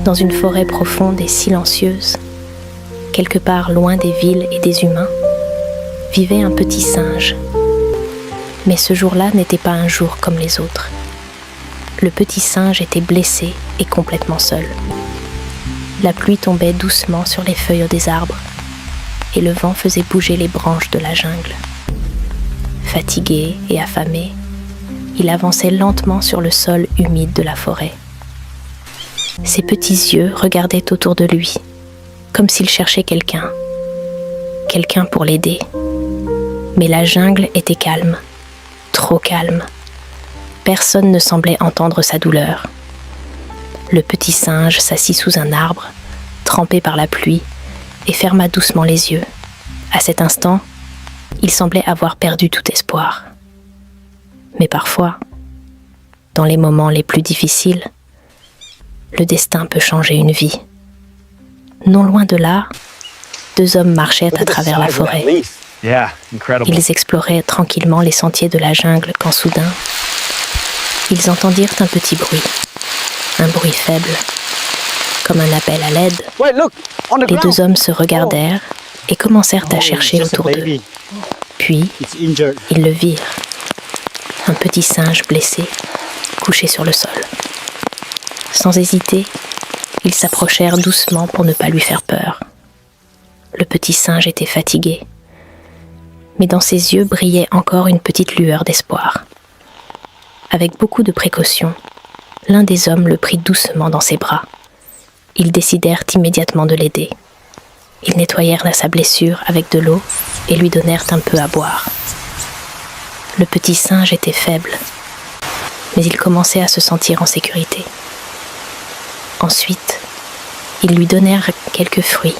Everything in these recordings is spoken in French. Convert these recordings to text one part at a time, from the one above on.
Dans une forêt profonde et silencieuse, quelque part loin des villes et des humains, vivait un petit singe. Mais ce jour-là n'était pas un jour comme les autres. Le petit singe était blessé et complètement seul. La pluie tombait doucement sur les feuilles des arbres et le vent faisait bouger les branches de la jungle. Fatigué et affamé, il avançait lentement sur le sol humide de la forêt. Ses petits yeux regardaient autour de lui, comme s'il cherchait quelqu'un pour l'aider. Mais la jungle était calme, trop calme. Personne ne semblait entendre sa douleur. Le petit singe s'assit sous un arbre, trempé par la pluie, et ferma doucement les yeux. À cet instant, il semblait avoir perdu tout espoir. Mais parfois, dans les moments les plus difficiles, le destin peut changer une vie. Non loin de là, deux hommes marchaient à travers la forêt. Ils exploraient tranquillement les sentiers de la jungle quand soudain, ils entendirent un petit bruit. Un bruit faible, comme un appel à l'aide. Les deux hommes se regardèrent et commencèrent à chercher autour d'eux. Puis, ils le virent. Un petit singe blessé, couché sur le sol. Sans hésiter, ils s'approchèrent doucement pour ne pas lui faire peur. Le petit singe était fatigué, mais dans ses yeux brillait encore une petite lueur d'espoir. Avec beaucoup de précaution, l'un des hommes le prit doucement dans ses bras. Ils décidèrent immédiatement de l'aider. Ils nettoyèrent sa blessure avec de l'eau et lui donnèrent un peu à boire. Le petit singe était faible, mais il commençait à se sentir en sécurité. Ensuite, ils lui donnèrent quelques fruits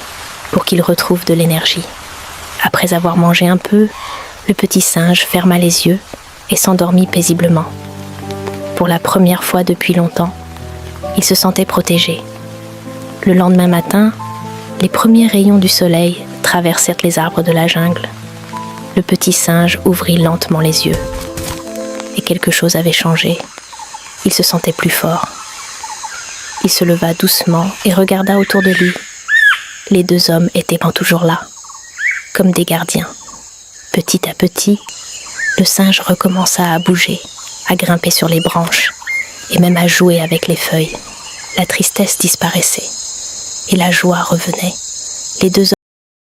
pour qu'il retrouve de l'énergie. Après avoir mangé un peu, le petit singe ferma les yeux et s'endormit paisiblement. Pour la première fois depuis longtemps, il se sentait protégé. Le lendemain matin, les premiers rayons du soleil traversèrent les arbres de la jungle. Le petit singe ouvrit lentement les yeux. Et quelque chose avait changé. Il se sentait plus fort. Il se leva doucement et regarda autour de lui. Les deux hommes étaient toujours là, comme des gardiens. Petit à petit, le singe recommença à bouger, à grimper sur les branches et même à jouer avec les feuilles. La tristesse disparaissait et la joie revenait. Les deux